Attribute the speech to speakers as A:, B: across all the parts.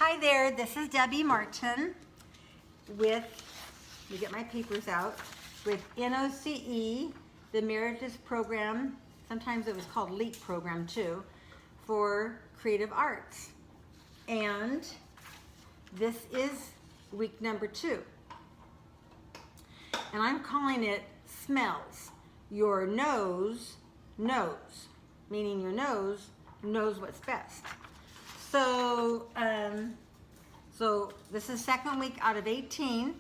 A: Hi there, this is Debbie Martin with, let me get my papers out, with NOCE, the Emeritus Program, sometimes it was called LEAP Program too, for Creative Arts. And this is week number 2. And I'm calling it Smells. Your nose knows, meaning your nose knows what's best. So, so this is second week out of 18,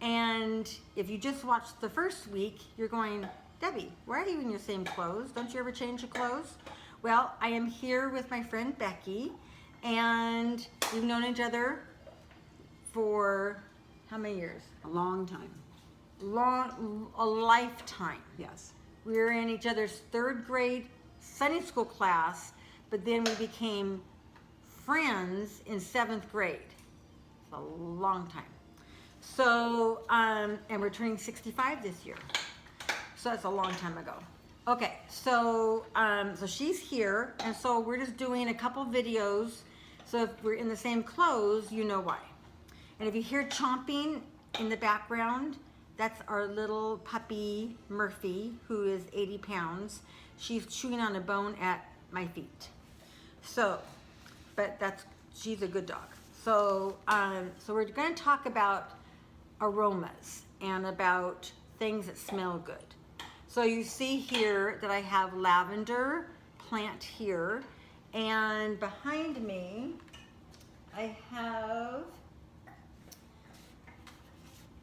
A: and if you just watched the first week, you're going, Debbie, why are you in your same clothes? Don't you ever change your clothes? Well, I am here with my friend Becky, and we've known each other for how many years?
B: A long time.
A: A lifetime.
B: Yes.
A: We were in each other's 3rd grade Sunday school class, but then we became friends in 7th grade. It's a long time. So, and we're turning 65 this year. So that's a long time ago. Okay, so so she's here, and so we're just doing a couple videos. So if we're in the same clothes, you know why. And if you hear chomping in the background, that's our little puppy, Murphy, who is 80 pounds. She's chewing on a bone at my feet. So, but she's a good dog. So, so we're going to talk about aromas and about things that smell good. So you see here that I have lavender plant here, and behind me I have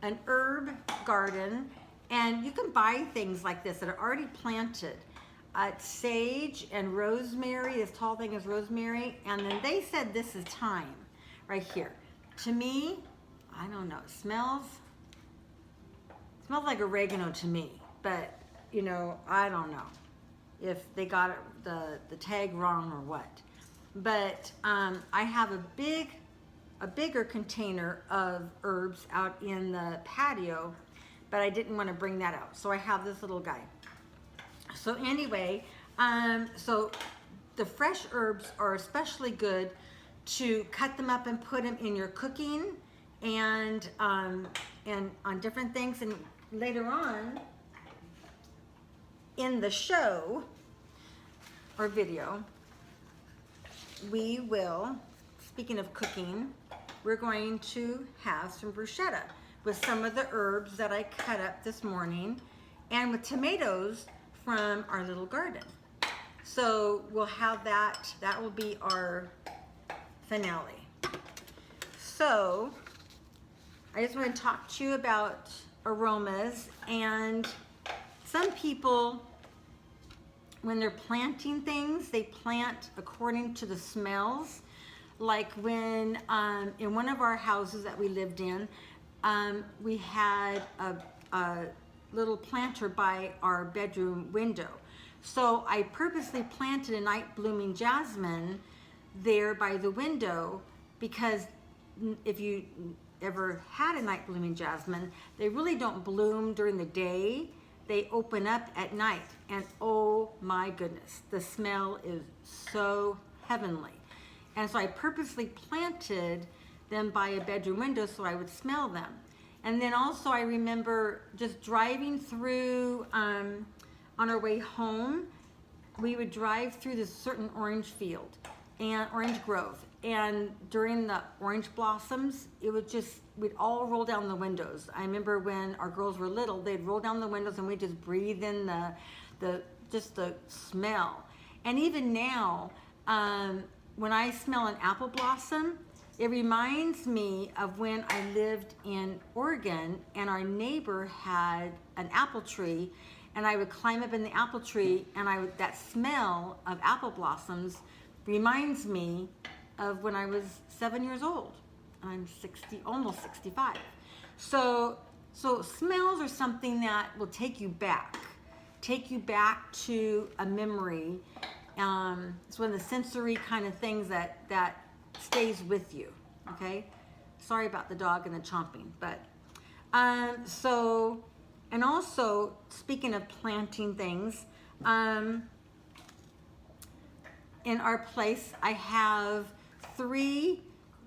A: an herb garden, and you can buy things like this that are already planted. Sage and rosemary, this tall thing is rosemary, and then they said this is thyme right here. To me, I don't know, it smells like oregano to me, but you know, I don't know if they got it, the tag wrong or what. But I have a bigger container of herbs out in the patio, but I didn't want to bring that out, so I have this little guy. So anyway, so the fresh herbs are especially good to cut them up and put them in your cooking and on different things. And later on in the show or video, we will, speaking of cooking, we're going to have some bruschetta with some of the herbs that I cut up this morning, and with tomatoes from our little garden. So we'll have that will be our finale. So I just want to talk to you about aromas, and some people, when they're planting things, they plant according to the smells. Like when in one of our houses that we lived in, we had a little planter by our bedroom window. So I purposely planted a night blooming jasmine there by the window, because if you ever had a night blooming jasmine, they really don't bloom during the day. They open up at night, and oh my goodness, the smell is so heavenly. And so I purposely planted them by a bedroom window so I would smell them. And then also I remember just driving through, on our way home, we would drive through this certain orange field and orange grove. And during the orange blossoms, it would just, we'd all roll down the windows. I remember when our girls were little, they'd roll down the windows and we'd just breathe in just the smell. And even now, when I smell an apple blossom, it reminds me of when I lived in Oregon and our neighbor had an apple tree, and I would climb up in the apple tree, and that smell of apple blossoms reminds me of when I was 7 years old. I'm 60, almost 65. So smells are something that will take you back to a memory. It's one of the sensory kind of things that stays with you, okay? Sorry about the dog and the chomping, but so, and also speaking of planting things, in our place I have 3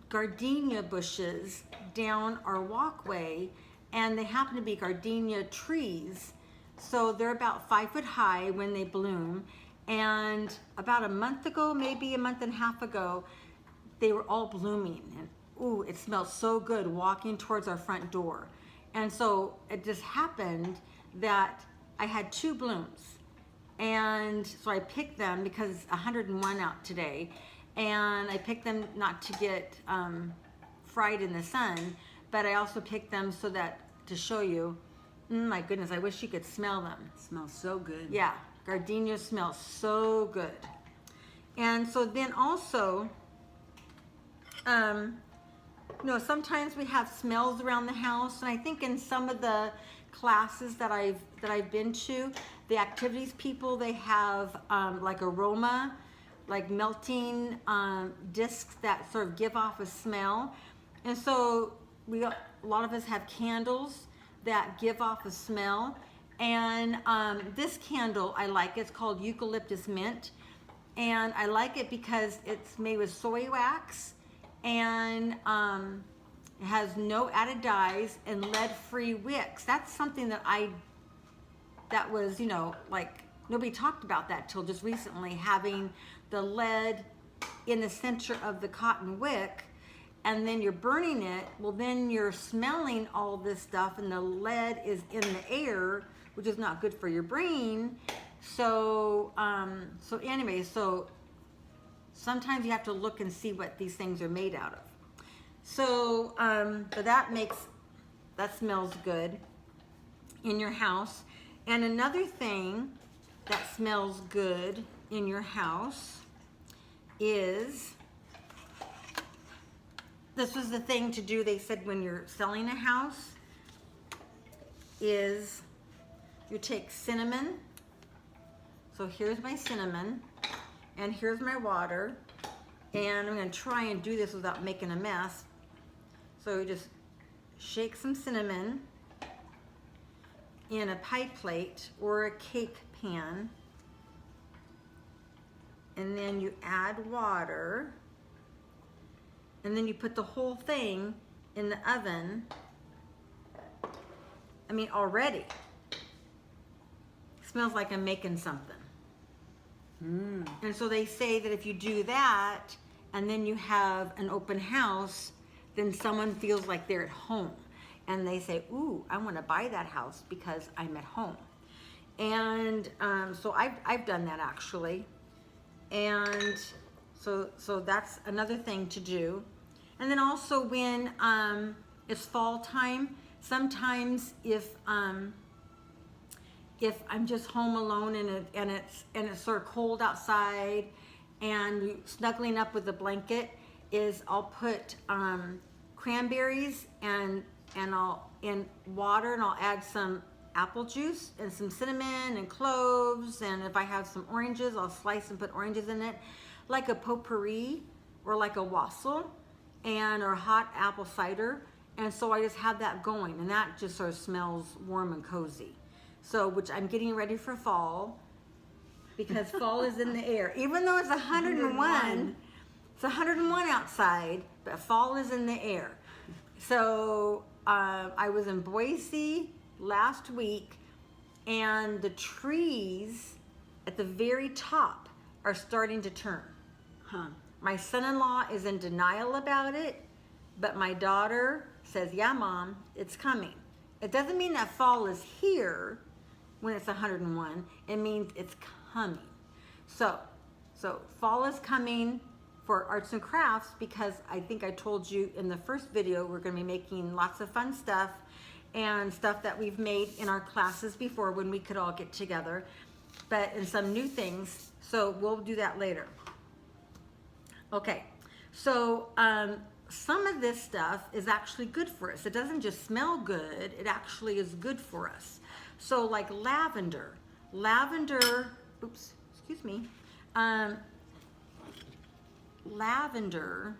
A: gardenia bushes down our walkway, and they happen to be gardenia trees. So they're about 5 foot high when they bloom. And about a month ago, maybe a month and a half ago, they were all blooming. And ooh, it smelled so good walking towards our front door. And so it just happened that I had 2 blooms. And so I picked them because it's 101 out today. And I picked them not to get fried in the sun, but I also picked them so that, to show you, my goodness, I wish you could smell them.
B: It smells so good.
A: Yeah, gardenia smells so good. And so then also, sometimes we have smells around the house, and I think in some of the classes that I've been to, the activities people, they have like aroma, like melting discs that sort of give off a smell. And so a lot of us have candles that give off a smell. And this candle I like, it's called Eucalyptus Mint. And I like it because it's made with soy wax, and it has no added dyes and lead-free wicks. That's something that was, like, nobody talked about that till just recently, having the lead in the center of the cotton wick, and then you're burning it. Well, then you're smelling all this stuff, and the lead is in the air, which is not good for your brain. So anyway, so sometimes you have to look and see what these things are made out of. So, but that smells good in your house. And another thing that smells good in your house is, this was the thing to do, they said, when you're selling a house, is you take cinnamon. So here's my cinnamon, and here's my water, and I'm going to try and do this without making a mess. So you just shake some cinnamon in a pie plate or a cake pan, and then you add water, and then you put the whole thing in the oven. I mean, already smells like I'm making something. And so they say that if you do that and then you have an open house, then someone feels like they're at home, and they say, ooh, I want to buy that house because I'm at home. And so I've done that actually. And so that's another thing to do. And then also when it's fall time, sometimes if I'm just home alone and it's sort of cold outside, and you snuggling up with a blanket, is I'll put cranberries and I'll in water, and I'll add some apple juice and some cinnamon and cloves, and if I have some oranges, I'll slice and put oranges in it, like a potpourri or like a wassail, or hot apple cider. And so I just have that going, and that just sort of smells warm and cozy. So, which I'm getting ready for fall, because fall is in the air. Even though it's 101, it's 101 outside, but fall is in the air. So I was in Boise last week, and the trees at the very top are starting to turn. My son-in-law is in denial about it, but my daughter says, yeah, Mom, it's coming. It doesn't mean that fall is here when it's 101. It means it's coming. So fall is coming for arts and crafts, because I think I told you in the first video we're going to be making lots of fun stuff, and stuff that we've made in our classes before when we could all get together, but in some new things. So we'll do that later. Okay, so some of this stuff is actually good for us. It doesn't just smell good, it actually is good for us. So like lavender, oops, excuse me, lavender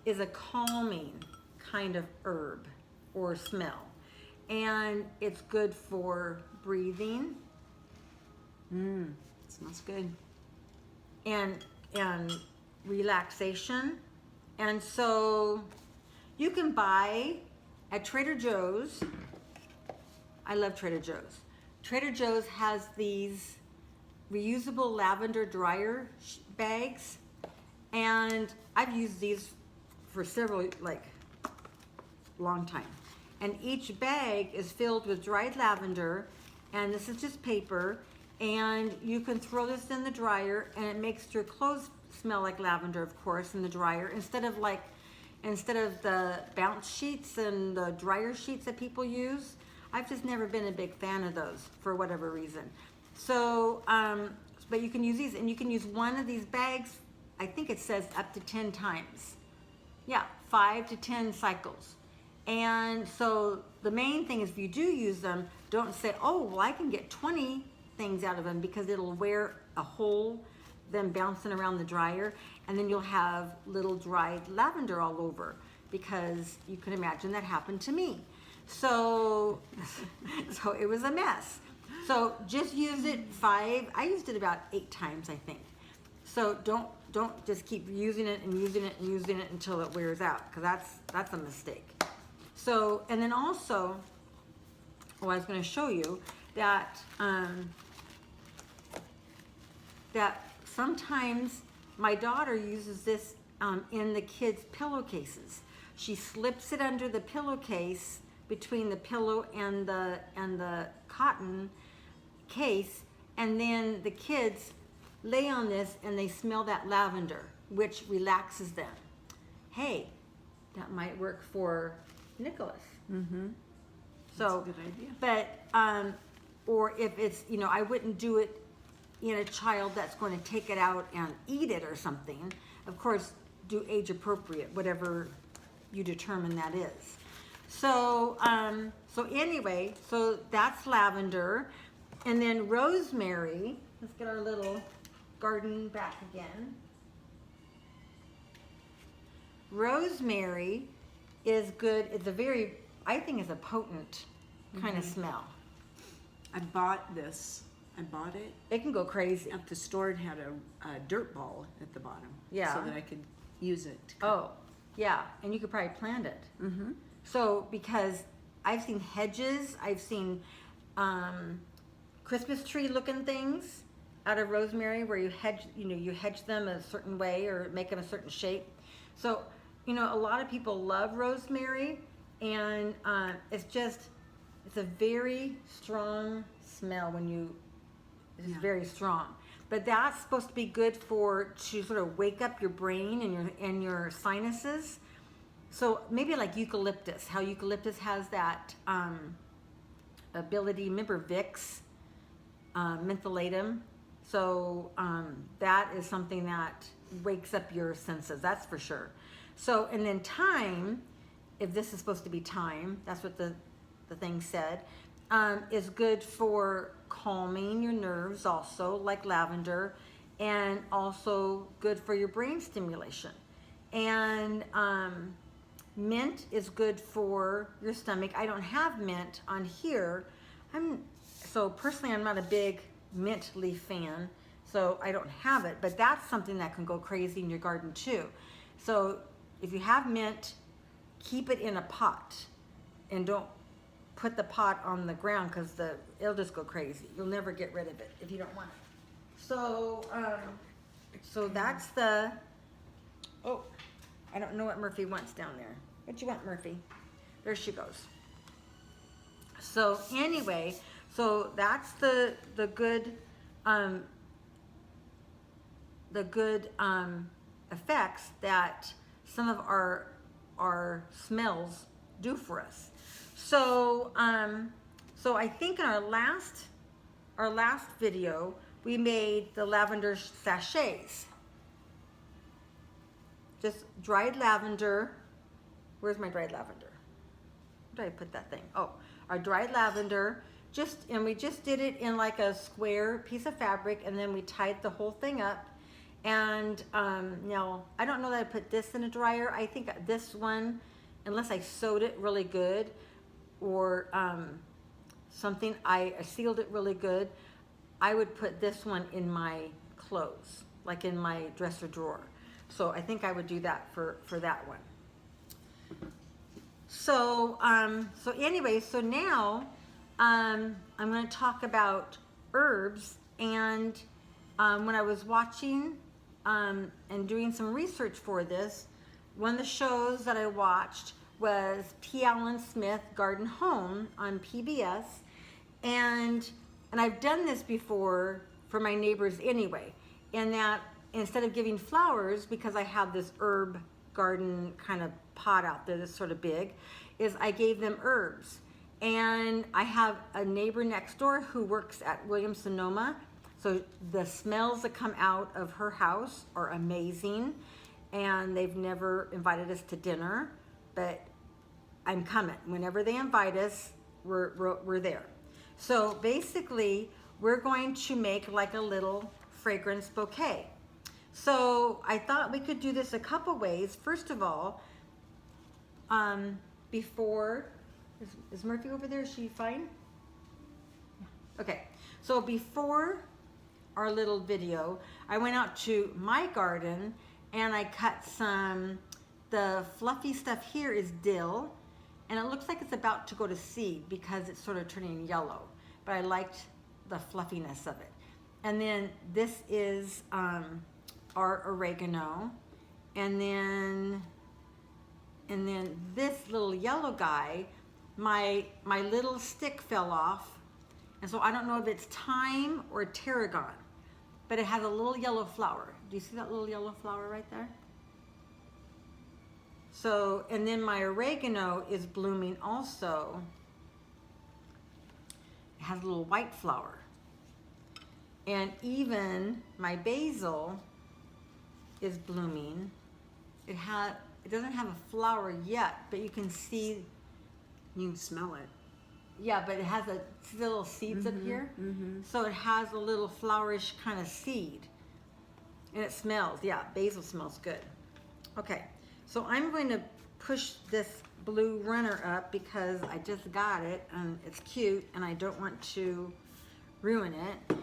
A: is a calming kind of herb or smell, and it's good for breathing.
B: It smells good.
A: And relaxation. And so you can buy at Trader Joe's. I love Trader Joe's. Trader Joe's has these reusable lavender dryer bags, and I've used these for several, like, long time. And each bag is filled with dried lavender, and this is just paper, and you can throw this in the dryer, and it makes your clothes smell like lavender, of course, in the dryer, instead of the bounce sheets and the dryer sheets that people use. I've just never been a big fan of those for whatever reason. So, but you can use these, and you can use one of these bags, I think it says up to 10 times. Yeah, 5 to 10 cycles. And so the main thing is, if you do use them, don't say, oh, well, I can get 20 things out of them, because it'll wear a hole, them bouncing around the dryer, and then you'll have little dried lavender all over, because you can imagine that happened to me. So, so it was a mess. So just use it I used it about 8 times, I think. So don't just keep using it and using it and using it until it wears out, because that's a mistake. So, and then also, I was going to show you that that sometimes my daughter uses this in the kids' pillowcases. She slips it under the pillowcase, between the pillow and the cotton case, and then the kids lay on this and they smell that lavender, which relaxes them. Hey, that might work for Nicholas.
B: Mm-hmm.
A: So,
B: that's a good idea.
A: But or if it's, I wouldn't do it in a child that's going to take it out and eat it or something. Of course, do age appropriate, whatever you determine that is. So, so anyway, so that's lavender. And then rosemary. Let's get our little garden back again. Rosemary is good. It's a very, I think it's a potent kind of smell.
B: I bought this. I bought it
A: It can go crazy.
B: at the store. It had a dirt ball at the bottom.
A: Yeah.
B: So that I could use it.
A: Oh, yeah. And you could probably plant it.
B: Mm-hmm.
A: So, because I've seen hedges, I've seen Christmas tree looking things out of rosemary, where you hedge, you hedge them a certain way or make them a certain shape. So, a lot of people love rosemary, and it's a very strong smell it's very strong. But that's supposed to be good to sort of wake up your brain and your sinuses. So maybe like eucalyptus, how eucalyptus has that ability. Remember Vicks, mentholatum? So that is something that wakes up your senses, that's for sure. So, and then thyme, if this is supposed to be thyme, that's what the thing said, is good for calming your nerves also, like lavender, and also good for your brain stimulation. And mint is good for your stomach. I don't have mint on here. So personally, I'm not a big mint leaf fan, so I don't have it, but that's something that can go crazy in your garden too. So if you have mint, keep it in a pot, and don't put the pot on the ground, because it'll just go crazy. You'll never get rid of it if you don't want it. So, so that's oh, I don't know what Murphy wants down there. What you want, Murphy? There she goes. So anyway, so that's the good effects that some of our smells do for us. So so I think in our last video we made the lavender sachets. Just dried lavender. Where's my dried lavender? Where did I put that thing? Oh, our dried lavender. And we just did it in like a square piece of fabric, and then we tied the whole thing up. And now, I don't know that I put this in a dryer. I think this one, unless I sewed it really good or something, I sealed it really good, I would put this one in my clothes, like in my dresser drawer. So I think I would do that for that one. So, so anyway, so now I'm going to talk about herbs. And when I was watching and doing some research for this, one of the shows that I watched was P. Allen Smith Garden Home on PBS. And I've done this before for my neighbors anyway, in that instead of giving flowers, because I have this herb garden kind of pot out there that's sort of big, is I gave them herbs. And I have a neighbor next door who works at Williams-Sonoma, so the smells that come out of her house are amazing, and they've never invited us to dinner, but I'm coming. Whenever they invite us, we're there. So basically, we're going to make like a little fragrance bouquet. So I thought we could do this a couple ways. First of all, before, is Murphy over there? Is she fine? Okay, so before our little video, I went out to my garden and I cut some, the fluffy stuff here is dill, and it looks like it's about to go to seed because it's sort of turning yellow, but I liked the fluffiness of it. And then this is our oregano, and then this little yellow guy, my little stick fell off, and so I don't know if it's thyme or tarragon, but it has a little yellow flower. Do you see that little yellow flower right there? So, and then my oregano is blooming also. It has a little white flower. And even my basil is blooming. It doesn't have a flower yet, but you can see.
B: You can smell it.
A: Yeah, but it has little seeds up here. So it has a little flowerish kind of seed. And it smells, yeah, basil smells good. Okay, so I'm going to push this blue runner up because I just got it and it's cute and I don't want to ruin it.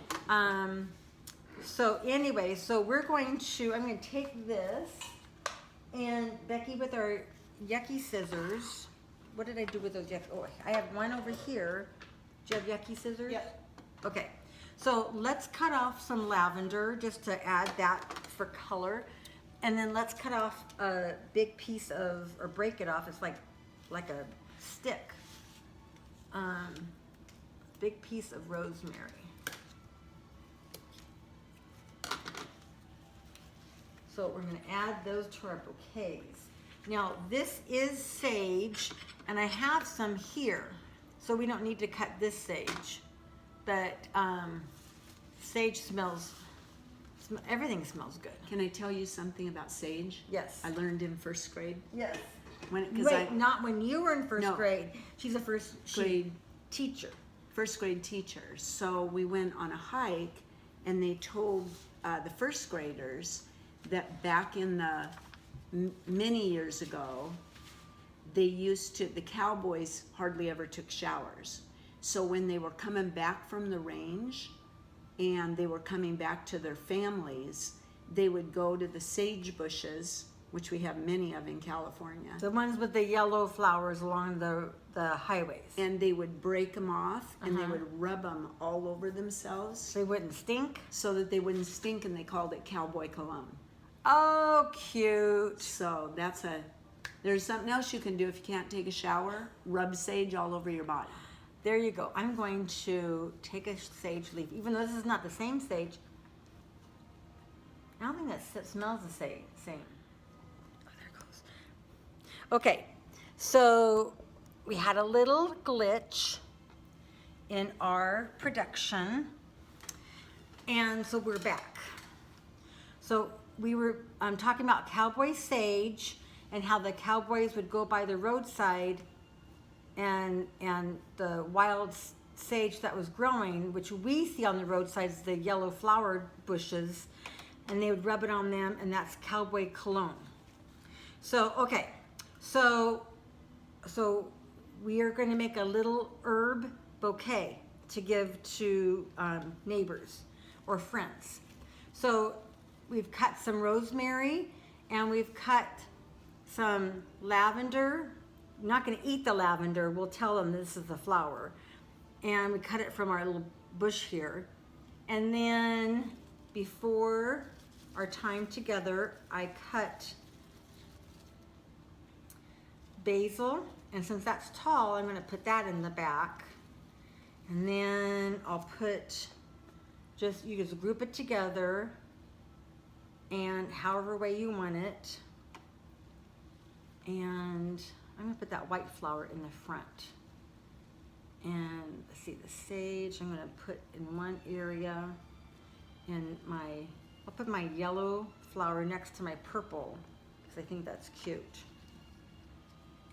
A: So anyway, so I'm going to take this, and Becky, with our yucky scissors, what did I do with those yucky? Oh, I have one over here. Do you have yucky scissors?
B: Yep.
A: Okay, so let's cut off some lavender just to add that for color. And then let's cut off a big piece of, or break it off. It's like a stick. Big piece of rosemary. So we're going to add those to our bouquets. Now this is sage, and I have some here, so we don't need to cut this sage. But sage smells, everything smells good.
B: Can I tell you something about sage?
A: Yes.
B: I learned in first grade.
A: Yes.
B: Not
A: when you were in first grade. She's a first grade teacher.
B: First grade teacher. So we went on a hike, and they told the first graders that back in the many years ago, the cowboys hardly ever took showers. So when they were coming back from the range and they were coming back to their families, they would go to the sage bushes, which we have many of in California.
A: The ones with the yellow flowers along the highways.
B: And they would break them off and they would rub them all over themselves.
A: So they wouldn't stink?
B: So that they wouldn't stink, and they called it cowboy cologne.
A: Oh, cute.
B: So there's something else you can do if you can't take a shower. Rub sage all over your body.
A: There you go. I'm going to take a sage leaf, even though this is not the same sage. I don't think that smells the same. Oh, there it goes. Okay, so we had a little glitch in our production, and so we're back. So we were talking about cowboy sage and how the cowboys would go by the roadside and the wild sage that was growing, which we see on the roadsides, the yellow flowered bushes, and they would rub it on them, and that's cowboy cologne. So, okay, so we are going to make a little herb bouquet to give to neighbors or friends. So we've cut some rosemary, and we've cut some lavender. I'm not going to eat the lavender. We'll tell them this is the flower. And we cut it from our little bush here. And then before our time together, I cut basil. And since that's tall, I'm going to put that in the back. And then I'll put, you just group it together and however way you want it. And I'm going to put that white flower in the front. And let's see, the sage I'm going to put in one area. And I'll put my yellow flower next to my purple because I think that's cute.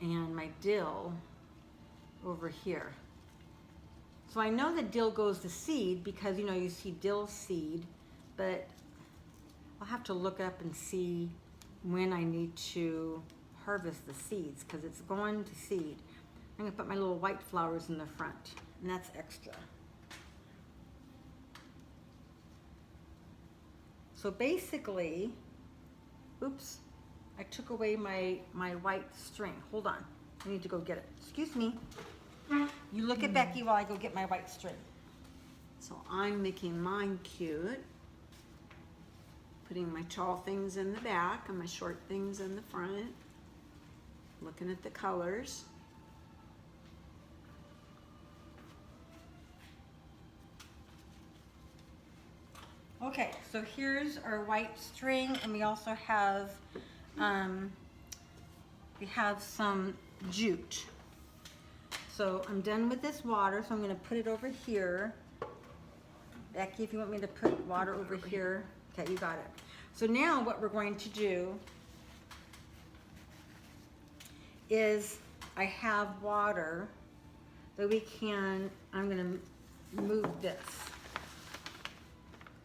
A: And my dill over here. So I know that dill goes to seed because you see dill seed, but I'll have to look up and see when I need to harvest the seeds because it's going to seed. I'm going to put my little white flowers in the front, and that's extra. So basically, oops, I took away my white string. Hold on, I need to go get it. Excuse me. You look at Becky while I go get my white string.
B: So I'm making mine cute. Putting my tall things in the back and my short things in the front. Looking at the colors.
A: Okay, so here's our white string, and we also have some jute. So I'm done with this water, so I'm going to put it over here. Becky, if you want me to put water over here. Okay, you got it. So now what we're going to do is I have water that I'm going to move this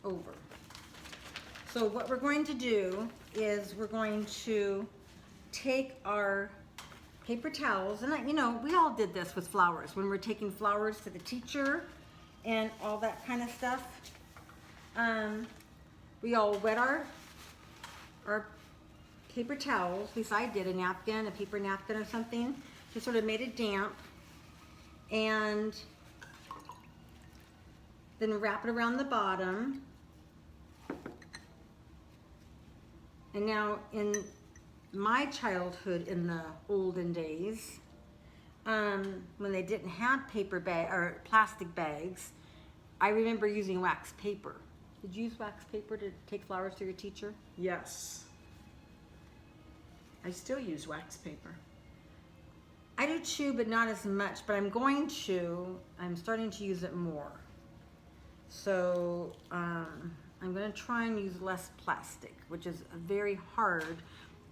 A: over. So what we're going to do is we're going to take our paper towels, and we all did this with flowers when we're taking flowers to the teacher and all that kind of stuff. We all wet our paper towels. At least I did, a paper napkin or something, just sort of made it damp, and then wrap it around the bottom. And now in my childhood, in the olden days, when they didn't have paper bag or plastic bags, I remember using wax paper. Did you use wax paper to take flowers to your teacher?
B: Yes. I still use wax paper.
A: I do too, but not as much. But I'm starting to use it more. So I'm going to try and use less plastic, which is very hard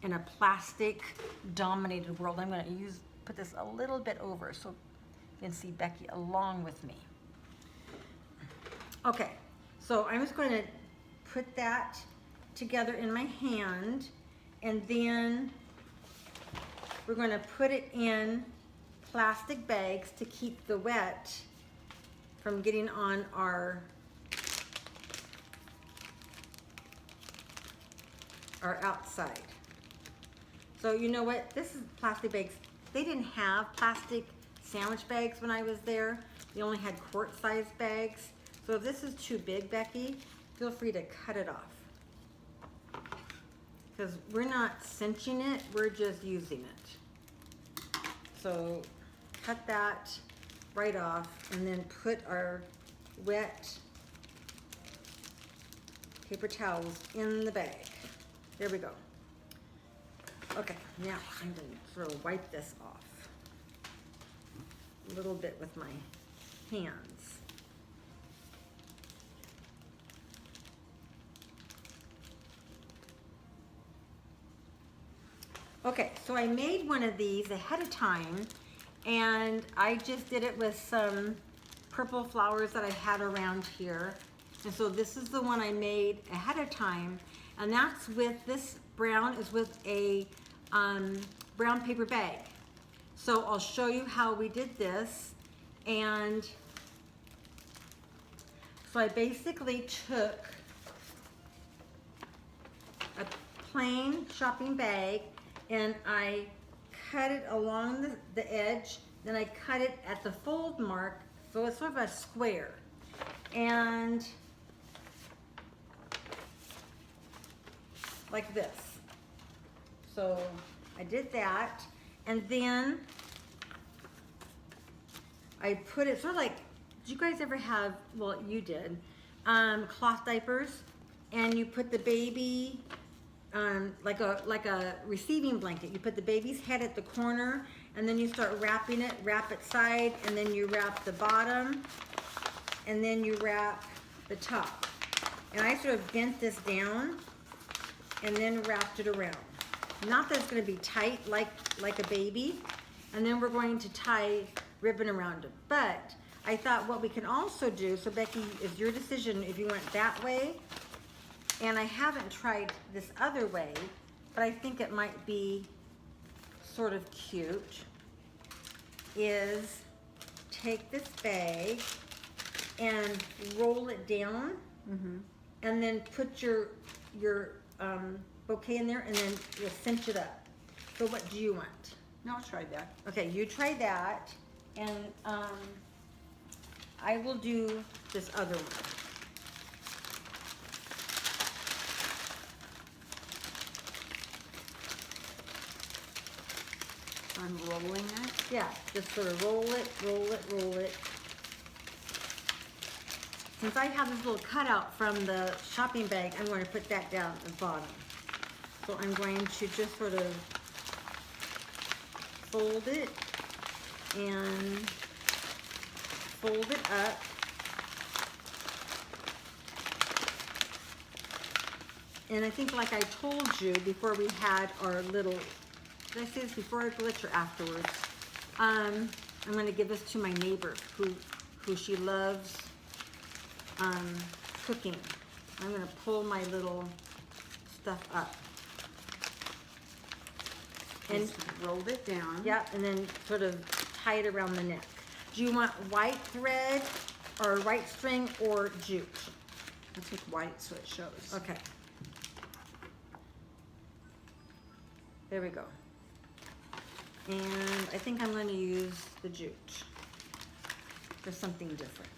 A: in a plastic-dominated world. I'm going to put this a little bit over so you can see Becky along with me. Okay, so I'm just going to put that together in my hand, and then we're going to put it in plastic bags to keep the wet from getting on our outside. So you know what? This is plastic bags. They didn't have plastic sandwich bags when I was there. They only had quart-sized bags. So if this is too big, Becky, feel free to cut it off. Because we're not cinching it, we're just using it. So cut that right off and then put our wet paper towels in the bag. There we go. Okay, now I'm going to sort of wipe this off a little bit with my hands. Okay, so I made one of these ahead of time, and I just did it with some purple flowers that I had around here. And so this is the one I made ahead of time, and that's with, this brown is with a brown paper bag. So I'll show you how we did this. And so I basically took a plain shopping bag, and I cut it along the edge, then I cut it at the fold mark, so it's sort of a square. And like this. So I did that, and then I put it sort of like, did you guys ever have, well, you did, cloth diapers, and you put the baby like a receiving blanket. You put the baby's head at the corner, and then you start wrapping it, wrap it side, and then you wrap the bottom, and then you wrap the top. And I sort of bent this down and then wrapped it around. Not that it's going to be tight like a baby, and then we're going to tie ribbon around it. But I thought what we can also do, so Becky, it's your decision if you went that way, and I haven't tried this other way, but I think it might be sort of cute, is take this bag and roll it down, and then put your bouquet in there, and then you'll cinch it up. So what do you want?
B: No, I'll try that.
A: Okay, you try that, and I will do this other one.
B: I'm rolling it.
A: Yeah, just sort of roll it, roll it, roll it. Since I have this little cutout from the shopping bag, I'm going to put that down at the bottom. So I'm going to just sort of fold it and fold it up. And I think, like I told you before we had our little, did I say this before I glitch or afterwards? I'm going to give this to my neighbor who she loves cooking. I'm going to pull my little stuff up. And
B: just rolled it down.
A: Yeah, and then sort of tie it around the neck. Do you want white thread or white string or jute?
B: I'll take white so it shows.
A: Okay. There we go. And I think I'm going to use the jute for something different.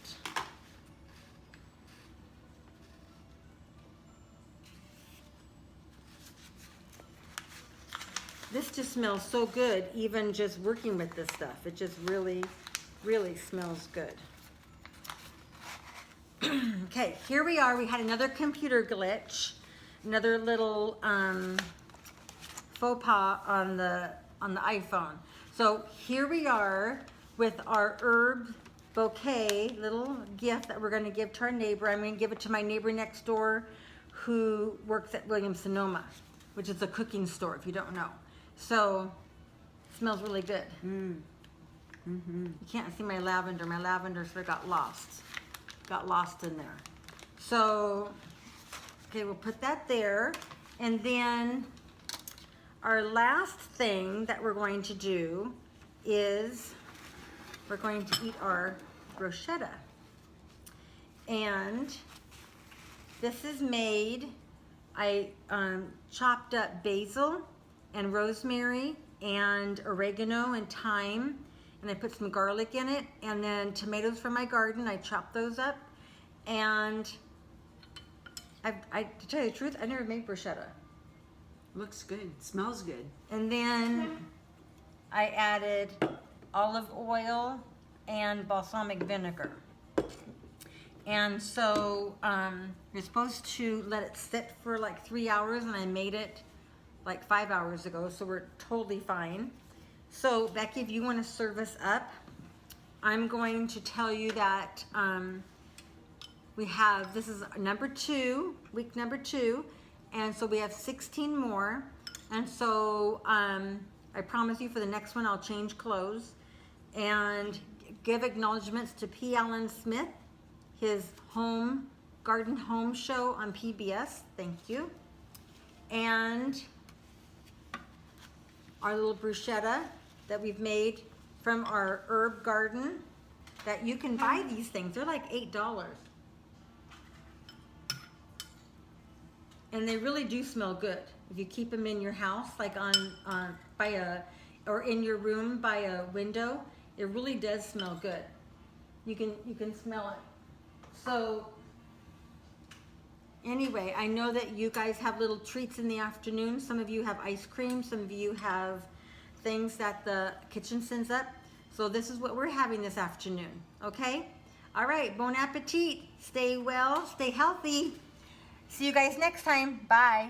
A: This just smells so good, even just working with this stuff. It just really, really smells good. Okay, here we are. We had another computer glitch, another little faux pas on the iPhone. So here we are with our herb bouquet, little gift that we're going to give to our neighbor. I'm going to give it to my neighbor next door who works at Williams-Sonoma, which is a cooking store, if you don't know. So, it smells really good. You can't see my lavender. My lavender sort of got lost in there. So, okay, we'll put that there. And then our last thing that we're going to do is we're going to eat our bruschetta. And this is made, I chopped up basil and rosemary and oregano and thyme, and I put some garlic in it, and then tomatoes from my garden, I chopped those up. And to tell you the truth, I never made bruschetta.
B: Looks good, smells good.
A: And then I added olive oil and balsamic vinegar. And so you're supposed to let it sit for like 3 hours, and I made it like 5 hours ago, so we're totally fine. So Becky, if you want to serve us up, I'm going to tell you that we have, this is number 2, week number 2, and so we have 16 more. And so I promise you for the next one I'll change clothes and give acknowledgments to P. Allen Smith, his garden home show on PBS. Thank you. And our little bruschetta that we've made from our herb garden, that you can buy these things. They're like $8. And they really do smell good. If you keep them in your house, like or in your room by a window, it really does smell good. You can smell it. So anyway, I know that you guys have little treats in the afternoon. Some of you have ice cream. Some of you have things that the kitchen sends up. So this is what we're having this afternoon, okay? All right, bon appetit. Stay well, stay healthy. See you guys next time. Bye.